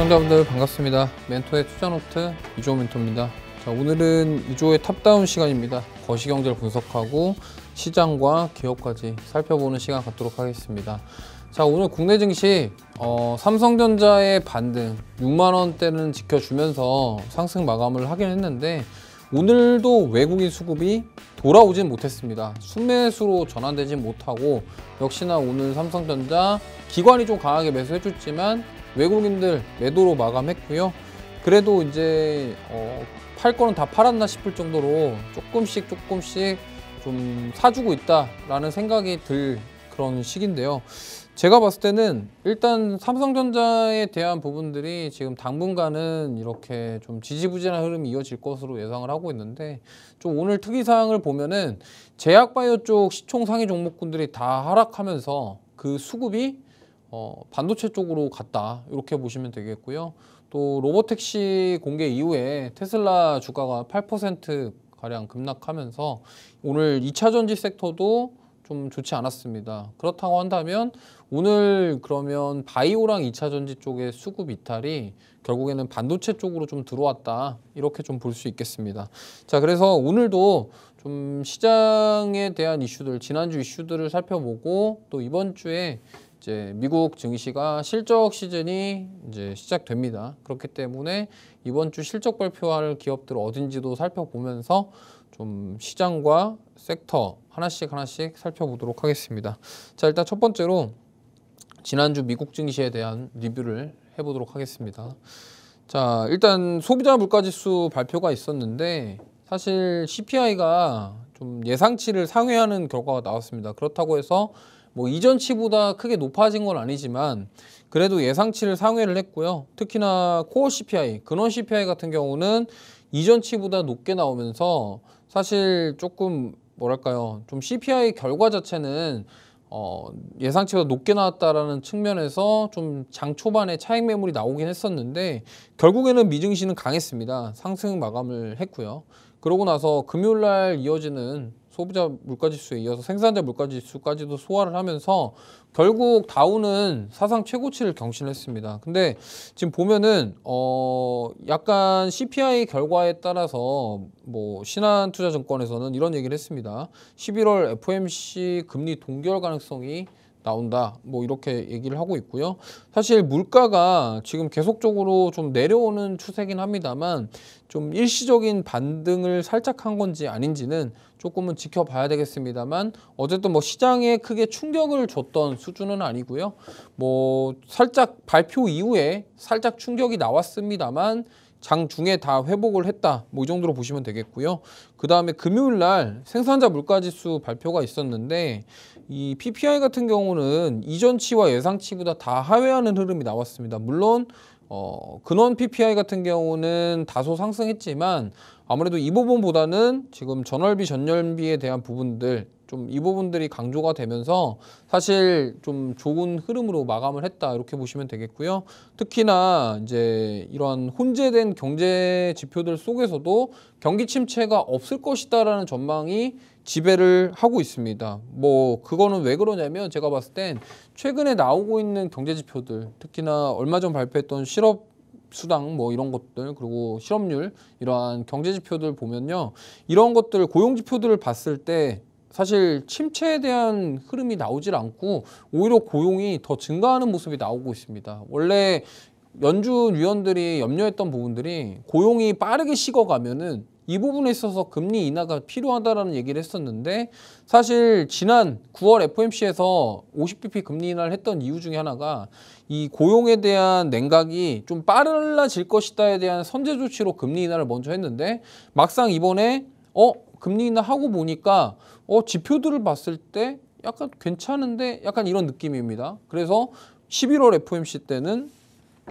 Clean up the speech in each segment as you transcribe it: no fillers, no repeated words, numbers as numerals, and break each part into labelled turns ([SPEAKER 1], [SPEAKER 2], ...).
[SPEAKER 1] 시청자분들 반갑습니다. 멘토의 투자노트 이조 멘토입니다. 자, 오늘은 이조의 탑다운 시간입니다. 거시경제를 분석하고 시장과 기업까지 살펴보는 시간 갖도록 하겠습니다. 자, 오늘 국내 증시 삼성전자의 반등 6만원대는 지켜주면서 상승 마감을 하긴 했는데 오늘도 외국인 수급이 돌아오진 못했습니다. 순매수로 전환되진 못하고 역시나 오늘 삼성전자 기관이 좀 강하게 매수해줬지만 외국인들 매도로 마감했고요. 그래도 이제 팔 거는 다 팔았나 싶을 정도로 조금씩 좀 사주고 있다라는 생각이 들 그런 시기인데요. 제가 봤을 때는 일단 삼성전자에 대한 부분들이 지금 당분간은 이렇게 좀 지지부진한 흐름이 이어질 것으로 예상을 하고 있는데 좀 오늘 특이사항을 보면은 제약바이오 쪽 시총 상위 종목군들이 다 하락하면서 그 수급이 반도체 쪽으로 갔다 이렇게 보시면 되겠고요. 또 로보택시 공개 이후에 테슬라 주가가 8% 가량 급락하면서 오늘 2차 전지 섹터도 좀 좋지 않았습니다. 그렇다고 한다면 오늘 그러면 바이오랑 2차 전지 쪽의 수급 이탈이 결국에는 반도체 쪽으로 좀 들어왔다 이렇게 좀 볼 수 있겠습니다. 자, 그래서 오늘도 좀 시장에 대한 이슈들, 지난주 이슈들을 살펴보고 또 이번 주에 이제 미국 증시가 실적 시즌이 이제 시작됩니다. 그렇기 때문에 이번 주 실적 발표할 기업들 어딘지도 살펴보면서 좀 시장과 섹터 하나씩 살펴보도록 하겠습니다. 자, 일단 첫 번째로 지난주 미국 증시에 대한 리뷰를 해보도록 하겠습니다. 자, 일단 소비자 물가지수 발표가 있었는데 사실 CPI가 좀 예상치를 상회하는 결과가 나왔습니다. 그렇다고 해서 뭐 이전치보다 크게 높아진 건 아니지만 그래도 예상치를 상회를 했고요. 특히나 코어 CPI, 근원 CPI 같은 경우는 이전치보다 높게 나오면서 사실 조금 뭐랄까요, 좀 CPI 결과 자체는 예상치보다 높게 나왔다라는 측면에서 좀 장 초반에 차익 매물이 나오긴 했었는데 결국에는 미증시는 강했습니다. 상승 마감을 했고요. 그러고 나서 금요일 날 이어지는 소비자 물가지수에 이어서 생산자 물가지수까지도 소화를 하면서 결국 다우는 사상 최고치를 경신했습니다. 근데 지금 보면은 약간 CPI 결과에 따라서 뭐 신한투자증권에서는 이런 얘기를 했습니다. 11월 FOMC 금리 동결 가능성이 나온다 뭐 이렇게 얘기를 하고 있고요. 사실 물가가 지금 계속적으로 좀 내려오는 추세긴 합니다만 좀 일시적인 반등을 살짝 한 건지 아닌지는 조금은 지켜봐야 되겠습니다만 어쨌든 뭐 시장에 크게 충격을 줬던 수준은 아니고요. 뭐 살짝 발표 이후에 살짝 충격이 나왔습니다만 장중에 다 회복을 했다 뭐 이 정도로 보시면 되겠고요. 그 다음에 금요일 날 생산자 물가지수 발표가 있었는데 이 PPI 같은 경우는 이전치와 예상치보다 다 하회하는 흐름이 나왔습니다. 물론 근원 PPI 같은 경우는 다소 상승했지만 아무래도 이 부분보다는 지금 전월비 전년비에 대한 부분들 좀 이 부분들이 강조가 되면서 사실 좀 좋은 흐름으로 마감을 했다 이렇게 보시면 되겠고요. 특히나 이제 이런 혼재된 경제 지표들 속에서도 경기 침체가 없을 것이다라는 전망이 지배를 하고 있습니다. 뭐 그거는 왜 그러냐면 제가 봤을 땐 최근에 나오고 있는 경제 지표들 특히나 얼마 전 발표했던 실업 수당 뭐 이런 것들 그리고 실업률 이러한 경제 지표들 보면요. 이런 것들 고용 지표들을 봤을 때 사실 침체에 대한 흐름이 나오질 않고 오히려 고용이 더 증가하는 모습이 나오고 있습니다. 원래 연준 위원들이 염려했던 부분들이 고용이 빠르게 식어가면은 이 부분에 있어서 금리 인하가 필요하다라는 얘기를 했었는데 사실 지난 9월 FOMC에서 50bp 금리 인하를 했던 이유 중에 하나가 이 고용에 대한 냉각이 좀 빨라질 것이다에 대한 선제 조치로 금리 인하를 먼저 했는데 막상 이번에 금리 인하 하고 보니까 지표들을 봤을 때 약간 괜찮은데 약간 이런 느낌입니다. 그래서 11월 FOMC 때는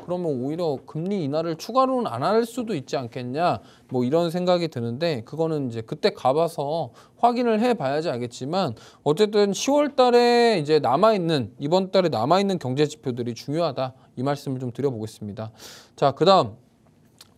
[SPEAKER 1] 그러면 오히려 금리 인하를 추가로는 안 할 수도 있지 않겠냐 뭐 이런 생각이 드는데 그거는 이제 그때 가봐서 확인을 해봐야지 알겠지만 어쨌든 10월 달에 이제 이번 달에 남아있는 경제 지표들이 중요하다 이 말씀을 좀 드려보겠습니다. 자, 그다음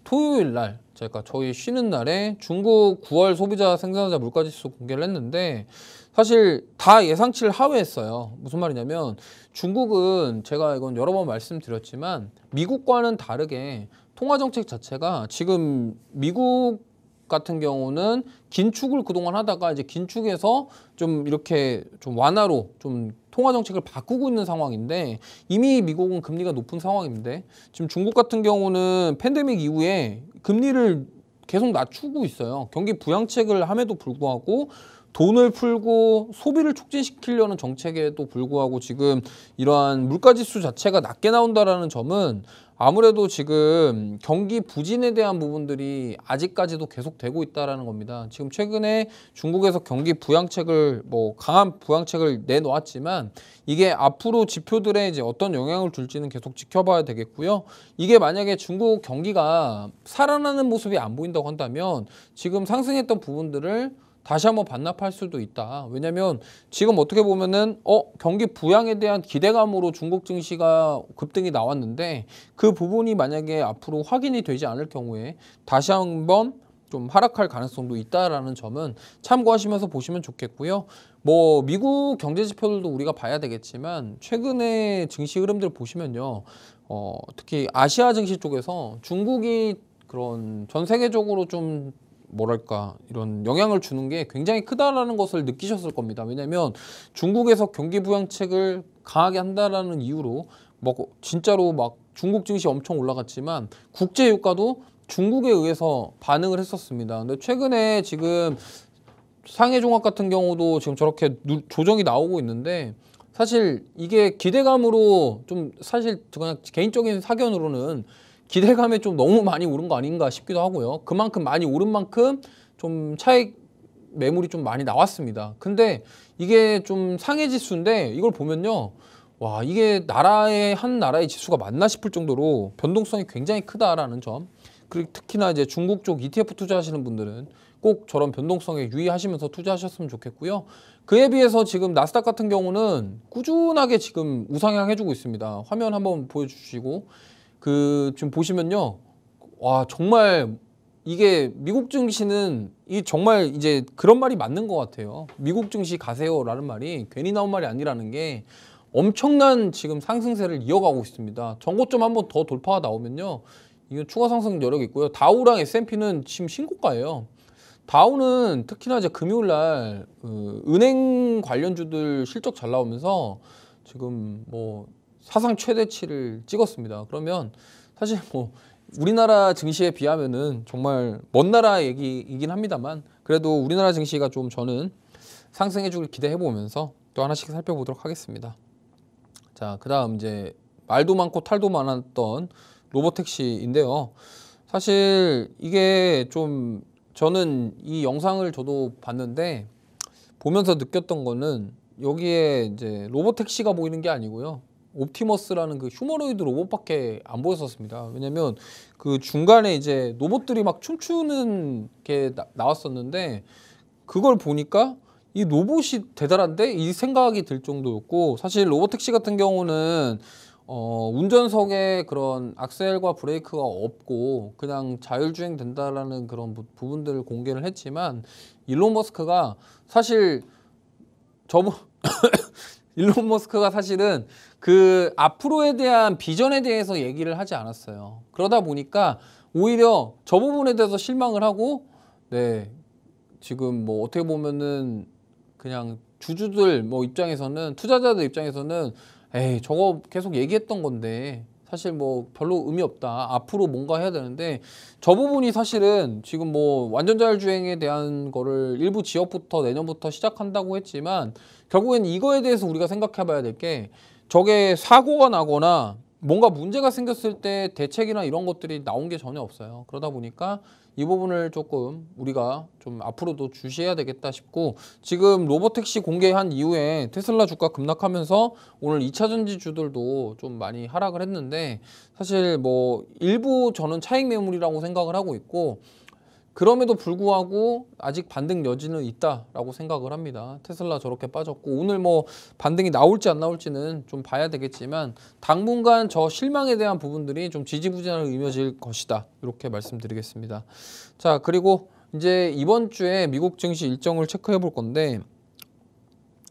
[SPEAKER 1] 토요일 날 제가 저희 쉬는 날에 중국 9월 소비자 생산자 물가지수 공개를 했는데 사실 다 예상치를 하회했어요. 무슨 말이냐면 중국은 제가 이건 여러 번 말씀드렸지만 미국과는 다르게 통화정책 자체가 지금 미국 같은 경우는 긴축을 그동안 하다가 이제 긴축에서 좀 이렇게 좀 완화로 좀 통화 정책을 바꾸고 있는 상황인데 이미 미국은 금리가 높은 상황인데 지금 중국 같은 경우는 팬데믹 이후에 금리를 계속 낮추고 있어요. 경기 부양책을 함에도 불구하고 돈을 풀고 소비를 촉진시키려는 정책에도 불구하고 지금 이러한 물가지수 자체가 낮게 나온다라는 점은 아무래도 지금 경기 부진에 대한 부분들이 아직까지도 계속되고 있다라는 겁니다. 지금 최근에 중국에서 경기 부양책을 강한 부양책을 내놓았지만 이게 앞으로 지표들에 이제 어떤 영향을 줄지는 계속 지켜봐야 되겠고요. 이게 만약에 중국 경기가 살아나는 모습이 안 보인다고 한다면 지금 상승했던 부분들을 다시 한번 반납할 수도 있다. 왜냐면 지금 어떻게 보면은 경기 부양에 대한 기대감으로 중국 증시가 급등이 나왔는데 그 부분이 만약에 앞으로 확인이 되지 않을 경우에 다시 한번 좀 하락할 가능성도 있다라는 점은 참고하시면서 보시면 좋겠고요. 미국 경제 지표들도 우리가 봐야 되겠지만 최근에 증시 흐름들 보시면요. 특히 아시아 증시 쪽에서 중국이 그런 전 세계적으로 좀 뭐랄까 이런 영향을 주는 게 굉장히 크다라는 것을 느끼셨을 겁니다. 왜냐하면 중국에서 경기 부양책을 강하게 한다라는 이유로 진짜로 막 중국 증시 엄청 올라갔지만 국제 유가도 중국에 의해서 반응을 했었습니다. 근데 최근에 지금 상해 종합 같은 경우도 지금 저렇게 조정이 나오고 있는데 사실 이게 기대감으로 좀 사실 그냥 개인적인 사견으로는 기대감에 좀 너무 많이 오른 거 아닌가 싶기도 하고요. 그만큼 많이 오른 만큼 좀 차익 매물이 좀 많이 나왔습니다. 근데 이게 좀 상해 지수인데 이걸 보면요. 와, 이게 한 나라의 지수가 맞나 싶을 정도로 변동성이 굉장히 크다라는 점. 그리고 특히나 이제 중국 쪽 ETF 투자하시는 분들은 꼭 저런 변동성에 유의하시면서 투자하셨으면 좋겠고요. 그에 비해서 지금 나스닥 같은 경우는 꾸준하게 지금 우상향 해주고 있습니다. 화면 한번 보여주시고 지금 보시면요. 와, 정말 이게 미국 증시는 정말 이제 그런 말이 맞는 것 같아요. 미국 증시 가세요라는 말이 괜히 나온 말이 아니라는 게 엄청난 지금 상승세를 이어가고 있습니다. 전고점 한번 더 돌파가 나오면요. 이건 추가 상승 여력이 있고요. 다우랑 S&P는 지금 신고가예요. 다우는 특히나 이제 금요일 날 은행 관련주들 실적 잘 나오면서 지금 사상 최대치를 찍었습니다. 그러면 사실 우리나라 증시에 비하면은 정말 먼 나라 얘기이긴 합니다만 그래도 우리나라 증시가 좀 저는 상승해 주길 기대해 보면서 또 하나씩 살펴보도록 하겠습니다. 자, 그다음 이제 말도 많고 탈도 많았던 로보택시인데요. 사실 이게 좀 저는 이 영상을 저도 봤는데 보면서 느꼈던 거는 여기에 이제 로보택시가 보이는 게 아니고요. 옵티머스라는 그 휴머노이드 로봇밖에 안 보였었습니다. 왜냐면 그 중간에 이제 로봇들이 막 춤추는 게 나왔었는데 그걸 보니까 이 로봇이 대단한데 이 생각이 들 정도였고 사실 로보택시 같은 경우는 운전석에 그런 악셀과 브레이크가 없고 그냥 자율주행 된다라는 그런 부분들을 공개를 했지만 일론 머스크가 사실 일론 머스크가 사실은 그 앞으로에 대한 비전에 대해서 얘기를 하지 않았어요. 그러다 보니까 오히려 저 부분에 대해서 실망을 하고 지금 어떻게 보면은 그냥 주주들 입장에서는 투자자들 입장에서는 에이 저거 계속 얘기했던 건데 사실 별로 의미 없다. 앞으로 뭔가 해야 되는데 저 부분이 사실은 지금 완전 자율주행에 대한 거를 일부 지역부터 내년부터 시작한다고 했지만 결국엔 이거에 대해서 우리가 생각해 봐야 될 게 저게 사고가 나거나 뭔가 문제가 생겼을 때 대책이나 이런 것들이 나온 게 전혀 없어요. 그러다 보니까 이 부분을 조금 우리가 좀 앞으로도 주시해야 되겠다 싶고 지금 로보택시 공개한 이후에 테슬라 주가 급락하면서 오늘 2차 전지주들도 좀 많이 하락을 했는데 사실 일부 저는 차익 매물이라고 생각을 하고 있고 그럼에도 불구하고 아직 반등 여지는 있다라고 생각을 합니다. 테슬라 저렇게 빠졌고 오늘 뭐 반등이 나올지 안 나올지는 좀 봐야 되겠지만 당분간 저 실망에 대한 부분들이 좀 지지부진하게 이어질 것이다. 이렇게 말씀드리겠습니다. 자, 그리고 이제 이번 주에 미국 증시 일정을 체크해 볼 건데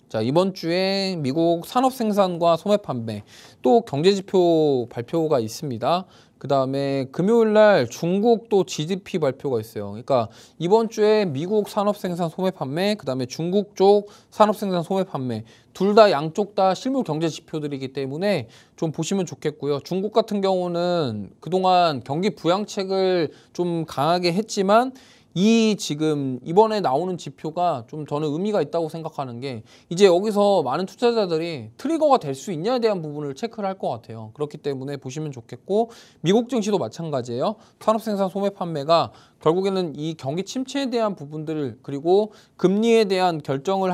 [SPEAKER 1] 자, 이번 주에 미국 산업 생산과 소매 판매 또 경제지표 발표가 있습니다. 그 다음에 금요일 날 중국 또 GDP 발표가 있어요. 그러니까 이번 주에 미국 산업 생산 소매 판매, 그 다음에 중국 쪽 산업 생산 소매 판매 둘 다 양쪽 다 실물 경제 지표들이기 때문에 좀 보시면 좋겠고요. 중국 같은 경우는 그동안 경기 부양책을 좀 강하게 했지만 이 지금 이번에 나오는 지표가 좀 저는 의미가 있다고 생각하는 게 이제 여기서 많은 투자자들이 트리거가 될 수 있냐에 대한 부분을 체크를 할 것 같아요. 그렇기 때문에 보시면 좋겠고 미국 증시도 마찬가지예요. 산업생산 소매 판매가 결국에는 이 경기 침체에 대한 부분들을 그리고 금리에 대한 결정을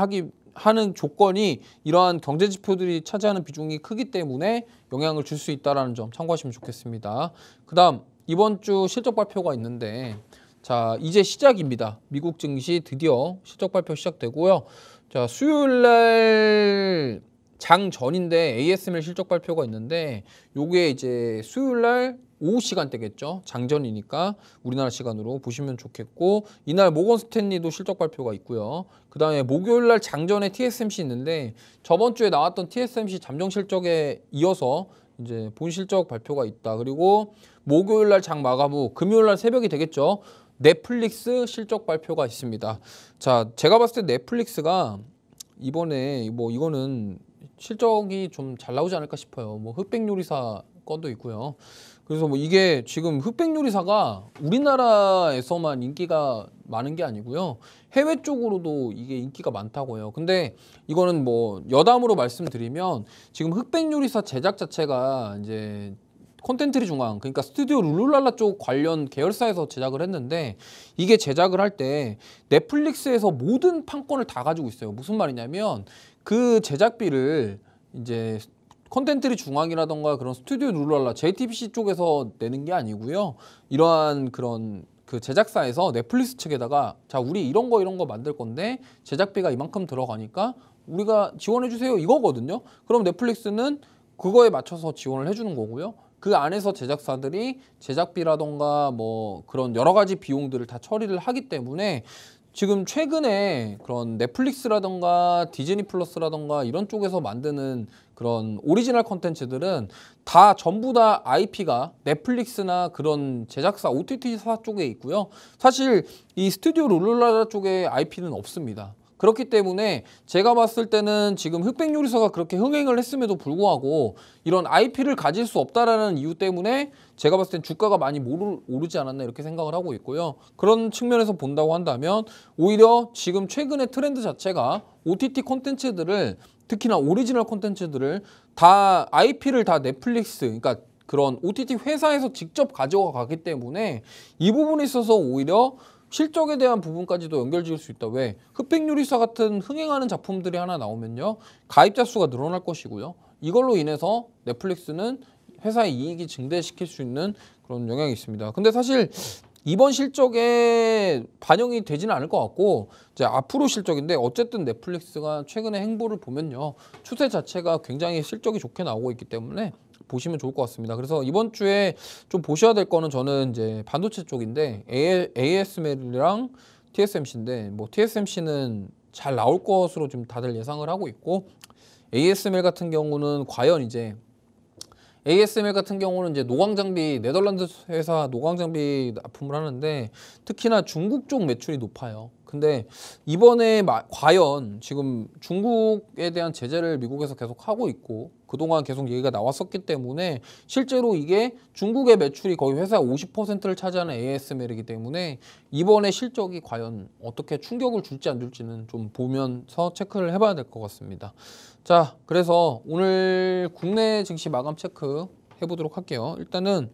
[SPEAKER 1] 하는 조건이 이러한 경제 지표들이 차지하는 비중이 크기 때문에 영향을 줄 수 있다는 점 참고하시면 좋겠습니다. 그 다음 이번 주 실적 발표가 있는데 자, 이제 시작입니다. 미국 증시 드디어 실적 발표 시작되고요. 자, 수요일 날 장 전인데 ASML 실적 발표가 있는데 요게 이제 수요일 날 오후 시간대겠죠. 장전이니까 우리나라 시간으로 보시면 좋겠고 이날 모건 스탠리도 실적 발표가 있고요. 그 다음에 목요일 날 장전에 TSMC 있는데 저번 주에 나왔던 TSMC 잠정 실적에 이어서 이제 본 실적 발표가 있다. 그리고 목요일 날 장 마감 후 금요일 날 새벽이 되겠죠. 넷플릭스 실적 발표가 있습니다. 자, 제가 봤을 때 넷플릭스가 이번에 뭐 이거는 실적이 좀 잘 나오지 않을까 싶어요. 뭐 흑백요리사 건도 있고요. 그래서 뭐 이게 지금 흑백요리사가 우리나라에서만 인기가 많은 게 아니고요. 해외 쪽으로도 이게 인기가 많다고 해요. 근데 이거는 뭐 여담으로 말씀드리면 지금 흑백요리사 제작 자체가 이제 콘텐츠리 중앙 그러니까 스튜디오 룰루랄라 쪽 관련 계열사에서 제작을 했는데 이게 제작을 할 때 넷플릭스에서 모든 판권을 다 가지고 있어요. 무슨 말이냐면 그 제작비를 이제 콘텐츠리 중앙이라던가 그런 스튜디오 룰루랄라 JTBC 쪽에서 내는 게 아니고요. 이러한 그런 그 제작사에서 넷플릭스 측에다가 자, 우리 이런 거 만들 건데 제작비가 이만큼 들어가니까 우리가 지원해 주세요 이거거든요. 그럼 넷플릭스는 그거에 맞춰서 지원을 해주는 거고요. 그 안에서 제작사들이 제작비라던가 뭐 그런 여러 가지 비용들을 다 처리를 하기 때문에 지금 최근에 그런 넷플릭스라던가 디즈니 플러스라던가 이런 쪽에서 만드는 그런 오리지널 콘텐츠들은 다 전부 다 IP가 넷플릭스나 그런 제작사 OTT사 쪽에 있고요. 사실 이 스튜디오 룰루랄라 쪽에 IP는 없습니다. 그렇기 때문에 제가 봤을 때는 지금 흑백요리사가 그렇게 흥행을 했음에도 불구하고 이런 IP를 가질 수 없다라는 이유 때문에 제가 봤을 땐 주가가 많이 오르지 않았나 이렇게 생각을 하고 있고요. 그런 측면에서 본다고 한다면 오히려 지금 최근의 트렌드 자체가 OTT 콘텐츠들을 특히나 오리지널 콘텐츠들을 다 IP를 다 넷플릭스 그러니까 그런 OTT 회사에서 직접 가져가 가기 때문에 이 부분에 있어서 오히려 실적에 대한 부분까지도 연결지을 수 있다. 왜? 흑백요리사 같은 흥행하는 작품들이 하나 나오면요. 가입자 수가 늘어날 것이고요. 이걸로 인해서 넷플릭스는 회사의 이익이 증대시킬 수 있는 그런 영향이 있습니다. 근데 사실 이번 실적에 반영이 되지는 않을 것 같고 이제 앞으로 실적인데 어쨌든 넷플릭스가 최근의 행보를 보면요. 추세 자체가 굉장히 실적이 좋게 나오고 있기 때문에 보시면 좋을 것 같습니다. 그래서 이번 주에 좀 보셔야 될 거는 저는 이제 반도체 쪽인데 ASML이랑 TSMC인데 뭐 TSMC는 잘 나올 것으로 좀 다들 예상을 하고 있고 ASML 같은 경우는 과연 이제 ASML 같은 경우는 이제 노광장비 네덜란드 회사 노광장비 납품을 하는데 특히나 중국 쪽 매출이 높아요. 근데 이번에 과연 지금 중국에 대한 제재를 미국에서 계속 하고 있고 그동안 계속 얘기가 나왔었기 때문에 실제로 이게 중국의 매출이 거의 회사 50%를 차지하는 ASML이기 때문에 이번에 실적이 과연 어떻게 충격을 줄지 안 줄지는 좀 보면서 체크를 해봐야 될 것 같습니다. 자, 그래서 오늘 국내 증시 마감 체크 해보도록 할게요. 일단은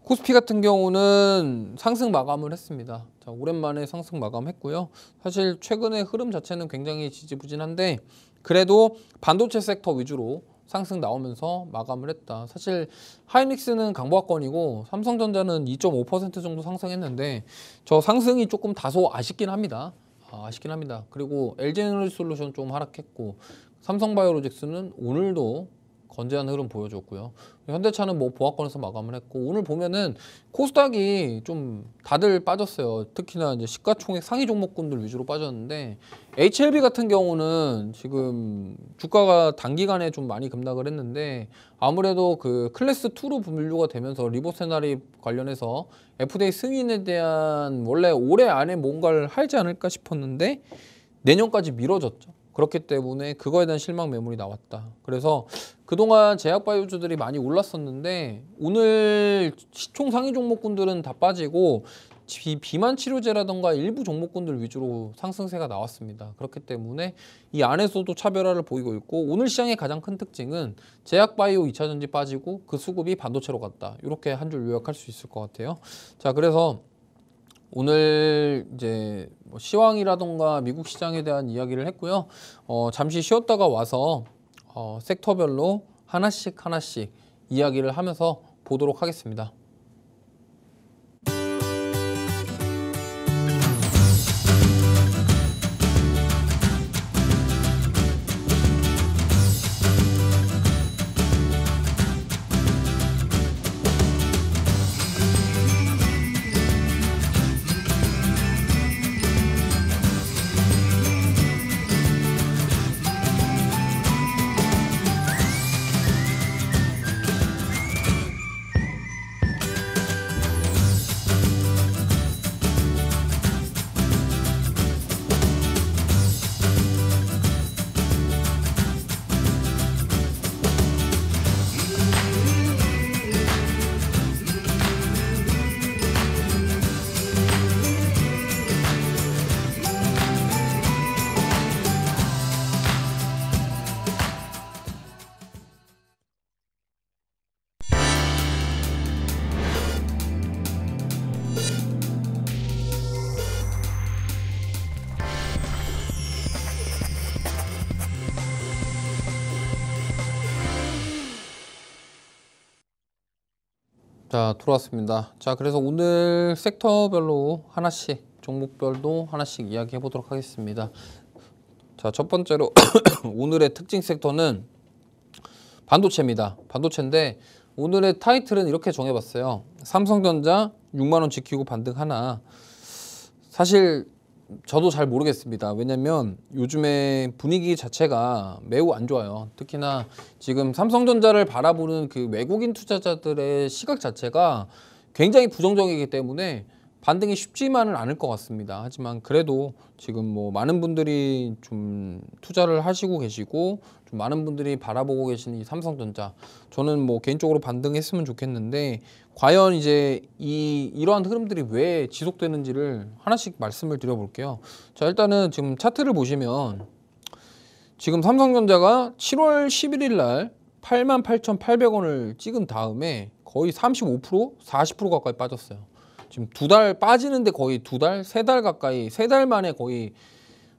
[SPEAKER 1] 코스피 같은 경우는 상승 마감을 했습니다. 자, 오랜만에 상승 마감했고요. 사실 최근의 흐름 자체는 굉장히 지지부진한데 그래도 반도체 섹터 위주로 상승 나오면서 마감을 했다. 사실 하이닉스는 강보합권이고 삼성전자는 2.5% 정도 상승했는데 저 상승이 조금 다소 아쉽긴 합니다. 아쉽긴 합니다. 그리고 LG에너지솔루션 좀 하락했고 삼성바이오로직스는 오늘도 건재한 흐름 보여줬고요. 현대차는 뭐 보합권에서 마감을 했고 오늘 보면은 코스닥이 좀 다들 빠졌어요. 특히나 이제 시가총액 상위 종목군들 위주로 빠졌는데 HLB 같은 경우는 지금 주가가 단기간에 좀 많이 급락을 했는데 아무래도 그 클래스 2로 분류가 되면서 리보세나리 관련해서 FDA 승인에 대한 원래 올해 안에 뭔가를 하지 않을까 싶었는데 내년까지 미뤄졌죠. 그렇기 때문에 그거에 대한 실망 매물이 나왔다. 그래서 그동안 제약바이오주들이 많이 올랐었는데 오늘 시총 상위 종목군들은 다 빠지고 비만 치료제라던가 일부 종목군들 위주로 상승세가 나왔습니다. 그렇기 때문에 이 안에서도 차별화를 보이고 있고 오늘 시장의 가장 큰 특징은 제약바이오 2차전지 빠지고 그 수급이 반도체로 갔다. 이렇게 한 줄 요약할 수 있을 것 같아요. 자, 그래서 오늘 이제 뭐 시황이라던가 미국 시장에 대한 이야기를 했고요. 잠시 쉬었다가 와서 섹터별로 하나씩 이야기를 하면서 보도록 하겠습니다. 자, 들어왔습니다. 자, 그래서 오늘 섹터별로 하나씩, 종목별도 하나씩 이야기해 보도록 하겠습니다. 자, 첫 번째로 오늘의 특징 섹터는 반도체입니다. 반도체인데 오늘의 타이틀은 이렇게 정해봤어요. 삼성전자 6만 원 지키고 반등하나. 사실 저도 잘 모르겠습니다. 왜냐면 요즘에 분위기 자체가 매우 안 좋아요. 특히나 지금 삼성전자를 바라보는 그 외국인 투자자들의 시각 자체가 굉장히 부정적이기 때문에 반등이 쉽지만은 않을 것 같습니다. 하지만 그래도 지금 뭐 많은 분들이 좀 투자를 하시고 계시고 좀 많은 분들이 바라보고 계시는 이 삼성전자, 저는 뭐 개인적으로 반등했으면 좋겠는데 과연 이제 이러한 흐름들이 왜 지속되는지를 하나씩 말씀을 드려볼게요. 자, 일단은 지금 차트를 보시면 지금 삼성전자가 7월 11일 날 88,800원을 찍은 다음에 거의 35%, 40% 가까이 빠졌어요. 지금 2달 빠지는데 거의 2달, 3달 가까이, 3달 만에 거의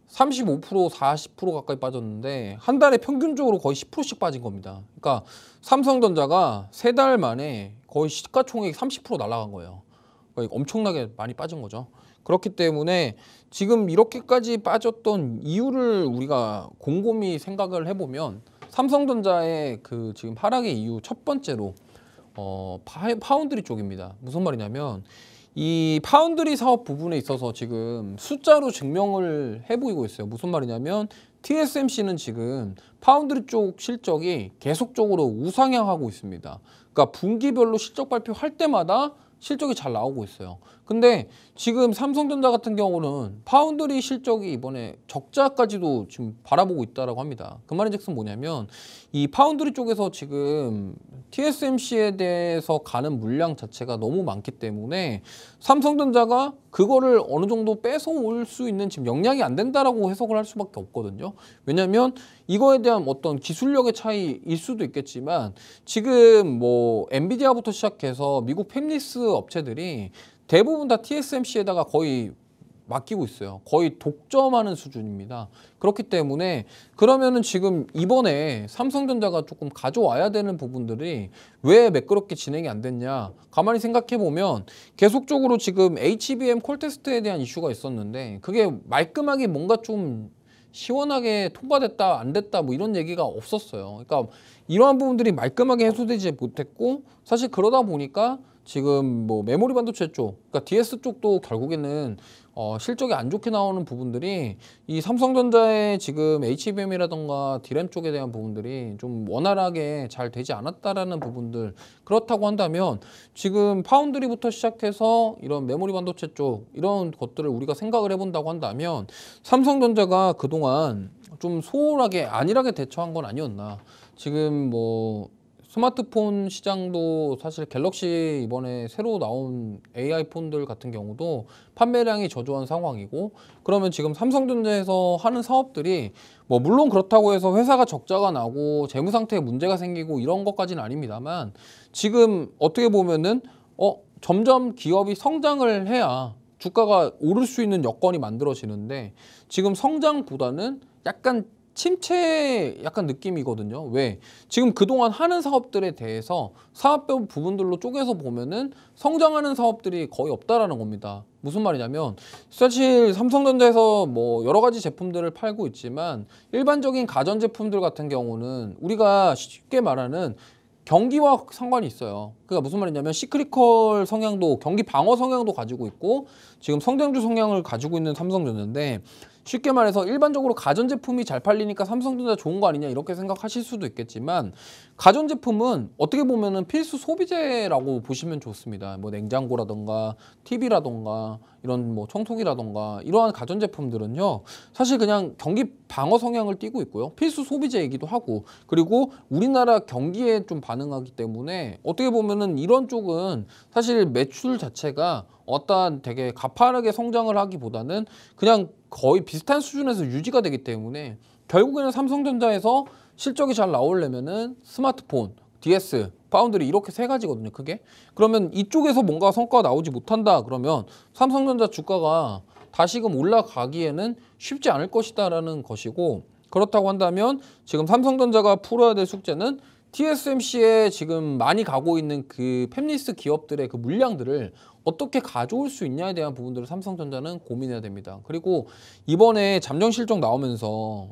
[SPEAKER 1] 35%, 40% 가까이 빠졌는데 한 달에 평균적으로 거의 10%씩 빠진 겁니다. 그러니까 삼성전자가 3달 만에 거의 시가총액이 30% 날아간 거예요. 그러니까 엄청나게 많이 빠진 거죠. 그렇기 때문에 지금 이렇게까지 빠졌던 이유를 우리가 곰곰이 생각을 해보면 삼성전자의 그 지금 하락의 이유 첫 번째로 파운드리 쪽입니다. 무슨 말이냐면 이 파운드리 사업 부분에 있어서 지금 숫자로 증명을 해보이고 있어요. 무슨 말이냐면 TSMC는 지금 파운드리 쪽 실적이 계속적으로 우상향하고 있습니다. 그러니까 분기별로 실적 발표할 때마다 실적이 잘 나오고 있어요. 근데 지금 삼성전자 같은 경우는 파운드리 실적이 이번에 적자까지도 지금 바라보고 있다라고 합니다. 그 말인즉슨 뭐냐면 이 파운드리 쪽에서 지금 TSMC에 대해서 가는 물량 자체가 너무 많기 때문에 삼성전자가 그거를 어느 정도 뺏어올 수 있는 지금 역량이 안 된다라고 해석을 할 수밖에 없거든요. 왜냐하면 이거에 대한 어떤 기술력의 차이일 수도 있겠지만 지금 뭐 엔비디아부터 시작해서 미국 팹리스 업체들이 대부분 다 TSMC에다가 거의 맡기고 있어요. 거의 독점하는 수준입니다. 그렇기 때문에 그러면은 지금 이번에 삼성전자가 조금 가져와야 되는 부분들이 왜 매끄럽게 진행이 안 됐냐. 가만히 생각해 보면 계속적으로 지금 HBM 콜 테스트에 대한 이슈가 있었는데 그게 말끔하게 뭔가 좀 시원하게 통과됐다 안 됐다 뭐 이런 얘기가 없었어요. 그러니까 이러한 부분들이 말끔하게 해소되지 못했고 사실 그러다 보니까 지금 뭐 메모리 반도체 쪽, 그러니까 DS 쪽도 결국에는 실적이 안 좋게 나오는 부분들이 이 삼성전자의 지금 HBM이라던가 D램 쪽에 대한 부분들이 좀 원활하게 잘 되지 않았다라는 부분들. 그렇다고 한다면 지금 파운드리부터 시작해서 이런 메모리 반도체 쪽 이런 것들을 우리가 생각을 해본다고 한다면 삼성전자가 그동안 좀 소홀하게 안일하게 대처한 건 아니었나. 지금 뭐 스마트폰 시장도 사실 갤럭시 이번에 새로 나온 AI 폰들 같은 경우도 판매량이 저조한 상황이고 그러면 지금 삼성전자에서 하는 사업들이 뭐 물론 그렇다고 해서 회사가 적자가 나고 재무 상태에 문제가 생기고 이런 것까지는 아닙니다만 지금 어떻게 보면은 점점 기업이 성장을 해야 주가가 오를 수 있는 여건이 만들어지는데 지금 성장보다는 약간 침체 약간 느낌이거든요. 왜? 지금 그동안 하는 사업들에 대해서 사업별 부분들로 쪼개서 보면은 성장하는 사업들이 거의 없다라는 겁니다. 무슨 말이냐면 사실 삼성전자에서 뭐 여러 가지 제품들을 팔고 있지만 일반적인 가전제품들 같은 경우는 우리가 쉽게 말하는 경기와 상관이 있어요. 그러니까 무슨 말이냐면 시크리컬 성향도 경기 방어 성향도 가지고 있고 지금 성장주 성향을 가지고 있는 삼성전자인데 쉽게 말해서 일반적으로 가전제품이 잘 팔리니까 삼성전자 좋은 거 아니냐 이렇게 생각하실 수도 있겠지만 가전제품은 어떻게 보면은 필수 소비재라고 보시면 좋습니다. 뭐 냉장고라던가 TV라던가 이런 뭐 청소기라던가 이러한 가전제품들은요 사실 그냥 경기 방어 성향을 띠고 있고요 필수 소비재이기도 하고 그리고 우리나라 경기에 좀 반응하기 때문에 어떻게 보면은 이런 쪽은 사실 매출 자체가 어떠한 되게 가파르게 성장을 하기보다는 그냥 거의 비슷한 수준에서 유지가 되기 때문에 결국에는 삼성전자에서 실적이 잘 나오려면은 스마트폰, DS, 파운드리 이렇게 세 가지거든요, 크게. 그러면 이쪽에서 뭔가 성과가 나오지 못한다 그러면 삼성전자 주가가 다시금 올라가기에는 쉽지 않을 것이다라는 것이고 그렇다고 한다면 지금 삼성전자가 풀어야 될 숙제는 TSMC에 지금 많이 가고 있는 그 팹리스 기업들의 그 물량들을 어떻게 가져올 수 있냐에 대한 부분들을 삼성전자는 고민해야 됩니다. 그리고 이번에 잠정 실적 나오면서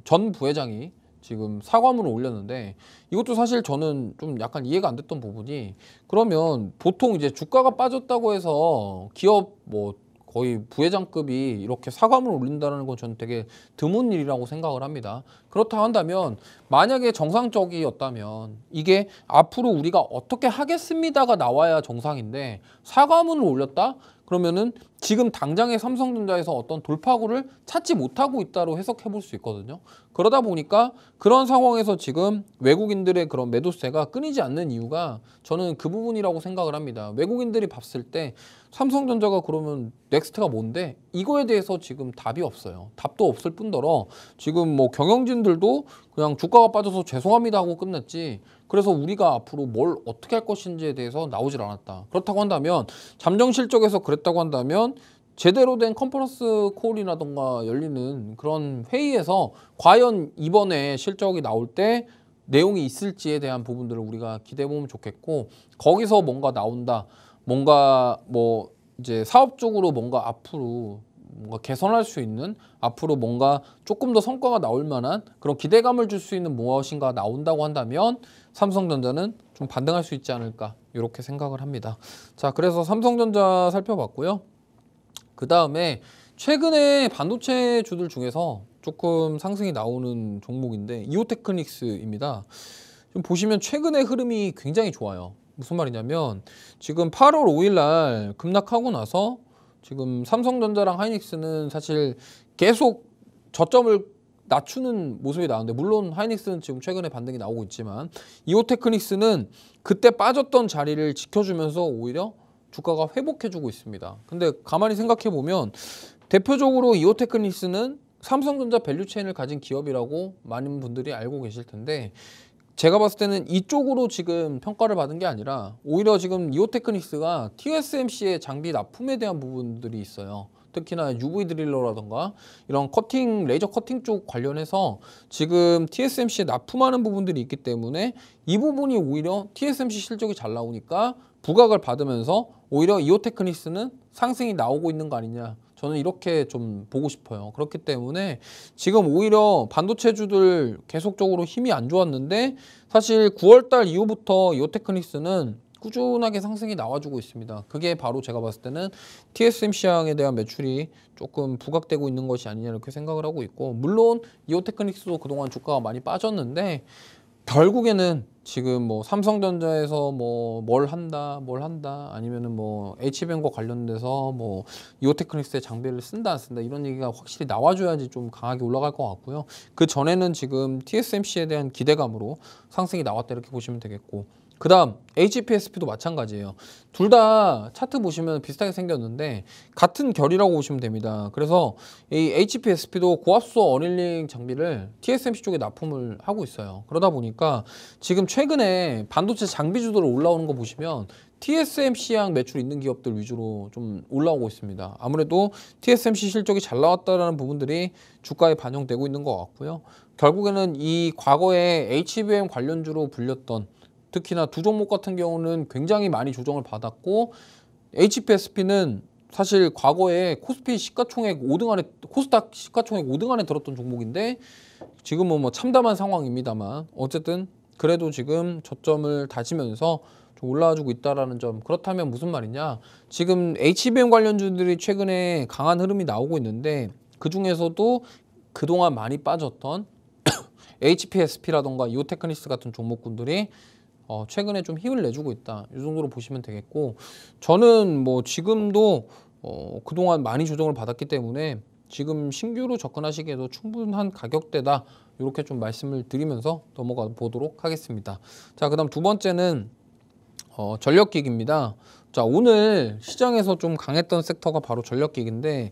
[SPEAKER 1] 전 부회장이 지금 사과문을 올렸는데 이것도 사실 저는 좀 약간 이해가 안 됐던 부분이 그러면 보통 이제 주가가 빠졌다고 해서 기업 뭐 거의 부회장급이 이렇게 사과문을 올린다는 건 저는 되게 드문 일이라고 생각을 합니다. 그렇다 한다면 만약에 정상적이었다면 이게 앞으로 우리가 어떻게 하겠습니다가 나와야 정상인데 사과문을 올렸다? 그러면은 지금 당장의 삼성전자에서 어떤 돌파구를 찾지 못하고 있다로 해석해 볼 수 있거든요. 그러다 보니까 그런 상황에서 지금 외국인들의 그런 매도세가 끊이지 않는 이유가 저는 그 부분이라고 생각을 합니다. 외국인들이 봤을 때 삼성전자가 그러면 넥스트가 뭔데? 이거에 대해서 지금 답이 없어요. 답도 없을 뿐더러 지금 뭐 경영진들도 그냥 주가가 빠져서 죄송합니다 하고 끝냈지. 그래서 우리가 앞으로 뭘 어떻게 할 것인지에 대해서 나오질 않았다. 그렇다고 한다면 잠정 실적에서 그랬다고 한다면 제대로 된 컨퍼런스 콜이라던가 열리는 그런 회의에서 과연 이번에 실적이 나올 때 내용이 있을지에 대한 부분들을 우리가 기대해 보면 좋겠고 거기서 뭔가 나온다. 뭔가 뭐 이제 사업적으로 뭔가 앞으로 뭔가 개선할 수 있는 앞으로 뭔가 조금 더 성과가 나올 만한 그런 기대감을 줄 수 있는 무엇인가 나온다고 한다면 삼성전자는 좀 반등할 수 있지 않을까 이렇게 생각을 합니다. 자, 그래서 삼성전자 살펴봤고요. 그 다음에 최근에 반도체 주들 중에서 조금 상승이 나오는 종목인데 이오테크닉스입니다. 좀 보시면 최근의 흐름이 굉장히 좋아요. 무슨 말이냐면 지금 8월 5일 날 급락하고 나서 지금 삼성전자랑 하이닉스는 사실 계속 저점을 낮추는 모습이 나오는데 물론 하이닉스는 지금 최근에 반등이 나오고 있지만 이오테크닉스는 그때 빠졌던 자리를 지켜주면서 오히려 주가가 회복해주고 있습니다. 근데 가만히 생각해 보면 대표적으로 이오테크닉스는 삼성전자 밸류체인을 가진 기업이라고 많은 분들이 알고 계실 텐데 제가 봤을 때는 이쪽으로 지금 평가를 받은 게 아니라 오히려 지금 이오테크닉스가 TSMC의 장비 납품에 대한 부분들이 있어요. 특히나 UV 드릴러라던가 이런 커팅, 레이저 커팅 쪽 관련해서 지금 TSMC에 납품하는 부분들이 있기 때문에 이 부분이 오히려 TSMC 실적이 잘 나오니까 부각을 받으면서 오히려 이오테크닉스는 상승이 나오고 있는 거 아니냐. 저는 이렇게 좀 보고 싶어요. 그렇기 때문에 지금 오히려 반도체주들 계속적으로 힘이 안 좋았는데 사실 9월달 이후부터 이오테크닉스는 꾸준하게 상승이 나와주고 있습니다. 그게 바로 제가 봤을 때는 TSMC 향에 대한 매출이 조금 부각되고 있는 것이 아니냐 이렇게 생각을 하고 있고, 물론 이오테크닉스도 그동안 주가가 많이 빠졌는데 결국에는 지금 뭐 삼성전자에서 뭐 뭘 한다 아니면은 뭐 H뱅과 관련돼서 뭐 이오테크닉스의 장비를 쓴다 안 쓴다 이런 얘기가 확실히 나와줘야지 좀 강하게 올라갈 것 같고요. 그 전에는 지금 TSMC에 대한 기대감으로 상승이 나왔다 이렇게 보시면 되겠고, 그 다음 HPSP도 마찬가지예요. 둘 다 차트 보시면 비슷하게 생겼는데 같은 결이라고 보시면 됩니다. 그래서 이 HPSP도 고압수소 어닐링 장비를 TSMC 쪽에 납품을 하고 있어요. 그러다 보니까 지금 최근에 반도체 장비주들 올라오는 거 보시면 TSMC향 매출 있는 기업들 위주로 좀 올라오고 있습니다. 아무래도 TSMC 실적이 잘 나왔다는 부분들이 주가에 반영되고 있는 것 같고요. 결국에는 이 과거에 HBM 관련주로 불렸던 특히나 두 종목 같은 경우는 굉장히 많이 조정을 받았고, HPSP는 사실 과거에 코스피 시가총액 5등 안에, 코스닥 시가총액 5등 안에 들었던 종목인데 지금은 뭐 참담한 상황입니다만 어쨌든 그래도 지금 저점을 다지면서 좀 올라와주고 있다라는 점. 그렇다면 무슨 말이냐, 지금 HBM 관련주들이 최근에 강한 흐름이 나오고 있는데 그 중에서도 그동안 많이 빠졌던 HPSP라던가 이오테크닉스 같은 종목군들이 최근에 좀 힘을 내주고 있다. 이 정도로 보시면 되겠고, 저는 뭐 지금도 그동안 많이 조정을 받았기 때문에 지금 신규로 접근하시기에도 충분한 가격대다. 이렇게 좀 말씀을 드리면서 넘어가 보도록 하겠습니다. 자, 그다음 두 번째는 전력기기입니다. 자, 오늘 시장에서 좀 강했던 섹터가 바로 전력기기인데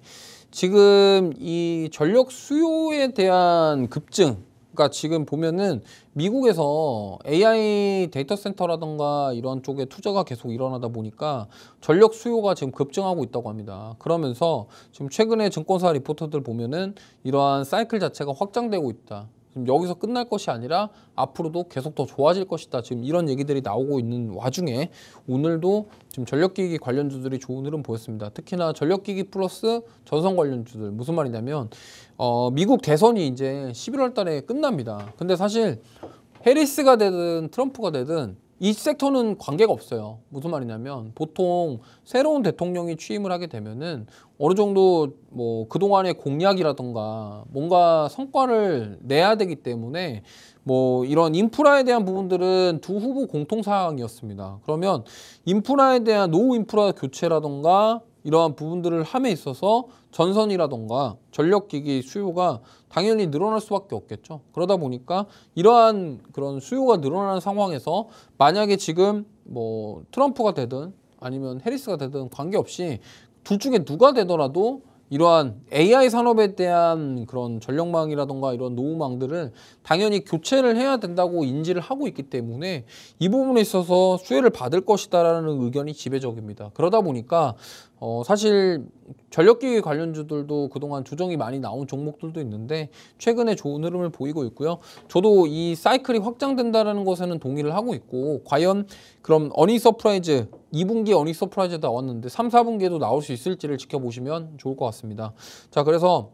[SPEAKER 1] 지금 이 전력 수요에 대한 급증, 그러니까 지금 보면은 미국에서 AI 데이터 센터라던가 이런 쪽에 투자가 계속 일어나다 보니까 전력 수요가 지금 급증하고 있다고 합니다. 그러면서 지금 최근에 증권사 리포트들 보면은 이러한 사이클 자체가 확장되고 있다. 지금 여기서 끝날 것이 아니라 앞으로도 계속 더 좋아질 것이다. 지금 이런 얘기들이 나오고 있는 와중에 오늘도 지금 전력기기 관련주들이 좋은 흐름 보였습니다. 특히나 전력기기 플러스 전선 관련주들. 무슨 말이냐면 미국 대선이 이제 11월 달에 끝납니다. 근데 사실 해리스가 되든 트럼프가 되든 이 섹터는 관계가 없어요. 무슨 말이냐면 보통 새로운 대통령이 취임을 하게 되면은 어느 정도 뭐 그동안의 공약이라던가 뭔가 성과를 내야 되기 때문에 뭐 이런 인프라에 대한 부분들은 두 후보 공통 사항이었습니다. 그러면 인프라에 대한 노후 인프라 교체라던가 이러한 부분들을 함에 있어서 전선이라던가 전력기기 수요가 당연히 늘어날 수밖에 없겠죠. 그러다 보니까 이러한 그런 수요가 늘어나는 상황에서 만약에 지금 뭐 트럼프가 되든 아니면 해리스가 되든 관계없이 둘 중에 누가 되더라도 이러한 AI 산업에 대한 그런 전력망이라던가 이런 노후망들을 당연히 교체를 해야 된다고 인지를 하고 있기 때문에 이 부분에 있어서 수혜를 받을 것이다라는 의견이 지배적입니다. 그러다 보니까 사실 전력기기 관련주들도 그동안 조정이 많이 나온 종목들도 있는데 최근에 좋은 흐름을 보이고 있고요. 저도 이 사이클이 확장된다는 것에는 동의를 하고 있고, 과연 그럼 어닝 서프라이즈 2분기 어닝 서프라이즈 나왔는데 3, 4분기에도 나올 수 있을지를 지켜보시면 좋을 것 같습니다. 자, 그래서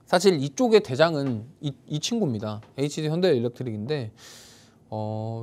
[SPEAKER 1] 사실 이쪽의 대장은 이 친구입니다. HD 현대일렉트릭인데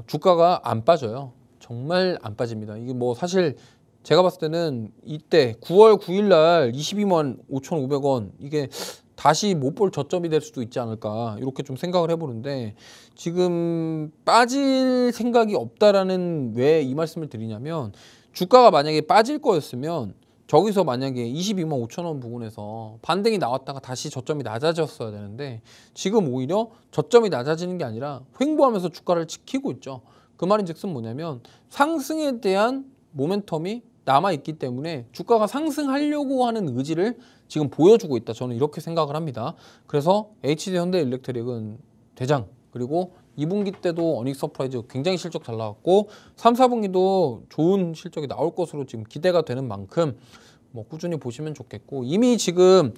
[SPEAKER 1] 주가가 안 빠져요. 정말 안 빠집니다. 이게 뭐 사실 제가 봤을 때는 이때 9월 9일 날 22만 5,500원 이게 다시 못 볼 저점이 될 수도 있지 않을까 이렇게 좀 생각을 해보는데, 지금 빠질 생각이 없다라는 왜 이 말씀을 드리냐면, 주가가 만약에 빠질 거였으면 저기서 만약에 22만 5천원 부근에서 반등이 나왔다가 다시 저점이 낮아졌어야 되는데 지금 오히려 저점이 낮아지는 게 아니라 횡보하면서 주가를 지키고 있죠. 그 말인즉슨 뭐냐면 상승에 대한 모멘텀이 남아있기 때문에 주가가 상승하려고 하는 의지를 지금 보여주고 있다. 저는 이렇게 생각을 합니다. 그래서 HD 현대일렉트릭은 대장, 그리고 2분기 때도 어닝 서프라이즈 굉장히 실적 잘 나왔고 3, 4분기도 좋은 실적이 나올 것으로 지금 기대가 되는 만큼 뭐 꾸준히 보시면 좋겠고, 이미 지금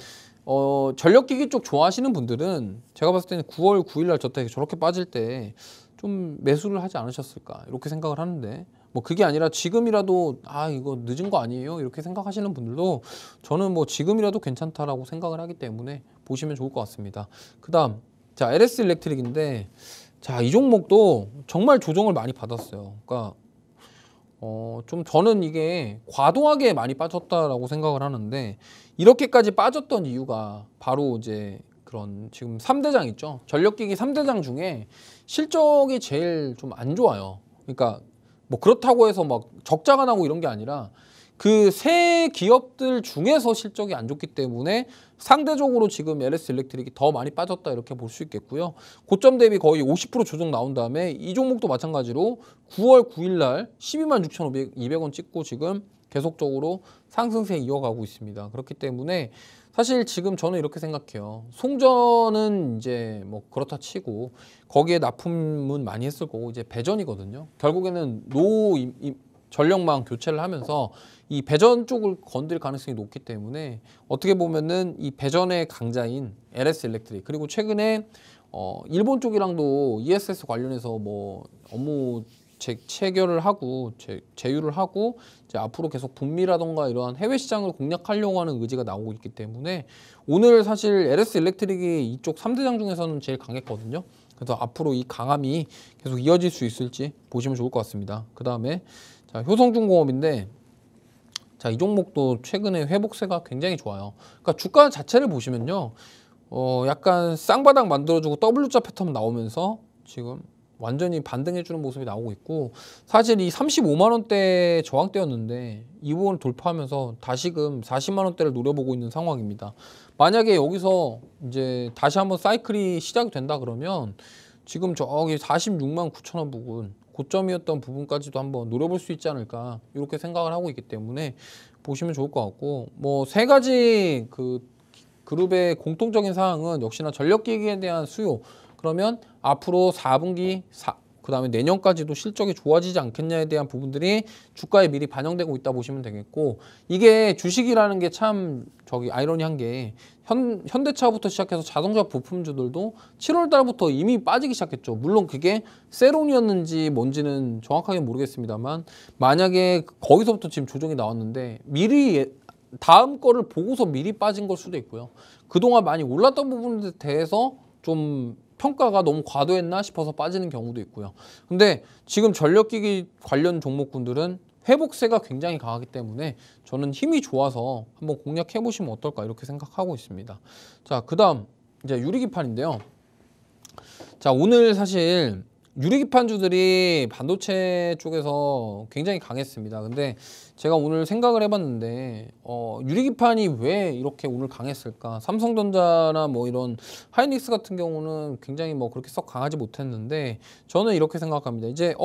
[SPEAKER 1] 전력기기 쪽 좋아하시는 분들은 제가 봤을 때는 9월 9일 날 저렇게 빠질 때 좀 매수를 하지 않으셨을까 이렇게 생각을 하는데, 뭐 그게 아니라 지금이라도 이거 늦은 거 아니에요 이렇게 생각하시는 분들도 저는 뭐 지금이라도 괜찮다라고 생각을 하기 때문에 보시면 좋을 것 같습니다. 그 다음 자, LS 일렉트릭인데, 자, 이 종목도 정말 조정을 많이 받았어요. 그러니까 좀 저는 이게 과도하게 많이 빠졌다라고 생각을 하는데, 이렇게까지 빠졌던 이유가 바로 이제 그런 지금 3대장 있죠. 전력기기 3대장 중에 실적이 제일 좀 안 좋아요. 그러니까 뭐 그렇다고 해서 막 적자가 나고 이런 게 아니라 그 세 기업들 중에서 실적이 안 좋기 때문에 상대적으로 지금 LS 일렉트릭이 더 많이 빠졌다 이렇게 볼 수 있겠고요. 고점 대비 거의 50% 조정 나온 다음에 이 종목도 마찬가지로 9월 9일 날 12만 6,200원 찍고 지금 계속적으로 상승세 이어가고 있습니다. 그렇기 때문에 사실 지금 저는 이렇게 생각해요. 송전은 이제 뭐 그렇다 치고 거기에 납품은 많이 했을 거고 이제 배전이거든요. 결국에는 전력망 교체를 하면서 이 배전 쪽을 건드릴 가능성이 높기 때문에 어떻게 보면은 이 배전의 강자인 LS 일렉트릭, 그리고 최근에 일본 쪽이랑도 ESS 관련해서 뭐 업무 체결을 하고 제휴를 하고 이제 앞으로 계속 북미라던가 이러한 해외 시장을 공략하려고 하는 의지가 나오고 있기 때문에 오늘 사실 LS 일렉트릭이 이쪽 3대장 중에서는 제일 강했거든요. 그래서 앞으로 이 강함이 계속 이어질 수 있을지 보시면 좋을 것 같습니다. 그 다음에 자, 효성중공업인데, 자, 이 종목도 최근에 회복세가 굉장히 좋아요. 그러니까 주가 자체를 보시면요, 약간 쌍바닥 만들어주고 W자 패턴 나오면서 지금 완전히 반등해주는 모습이 나오고 있고, 사실 이 35만 원대 저항대였는데 이 부분을 돌파하면서 다시금 40만 원대를 노려보고 있는 상황입니다. 만약에 여기서 이제 다시 한번 사이클이 시작이 된다 그러면 지금 저기 46만 9천 원 부분, 고점이었던 부분까지도 한번 노려볼 수 있지 않을까 이렇게 생각을 하고 있기 때문에 보시면 좋을 것 같고, 뭐 세 가지 그 그룹의 공통적인 사항은 역시나 전력기기에 대한 수요, 그러면 앞으로 4분기 그 다음에 내년까지도 실적이 좋아지지 않겠냐에 대한 부분들이 주가에 미리 반영되고 있다 보시면 되겠고, 이게 주식이라는 게 참 아이러니한 게 현대차부터 시작해서 자동차 부품주들도 7월 달부터 이미 빠지기 시작했죠. 물론 그게 세론이었는지 뭔지는 정확하게 모르겠습니다만, 만약에 거기서부터 지금 조정이 나왔는데 미리 다음 거를 보고서 미리 빠진 걸 수도 있고요. 그동안 많이 올랐던 부분에 대해서 좀 평가가 너무 과도했나 싶어서 빠지는 경우도 있고요. 근데 지금 전력기기 관련 종목군들은 회복세가 굉장히 강하기 때문에 저는 힘이 좋아서 한번 공략해 보시면 어떨까 이렇게 생각하고 있습니다. 자, 그 다음 이제 유리기판인데요. 자, 오늘 사실 유리기판주들이 반도체 쪽에서 굉장히 강했습니다. 근데 제가 오늘 생각을 해봤는데 유리기판이 왜 이렇게 오늘 강했을까? 삼성전자나 뭐 이런 하이닉스 같은 경우는 굉장히 뭐 그렇게 썩 강하지 못했는데, 저는 이렇게 생각합니다. 이제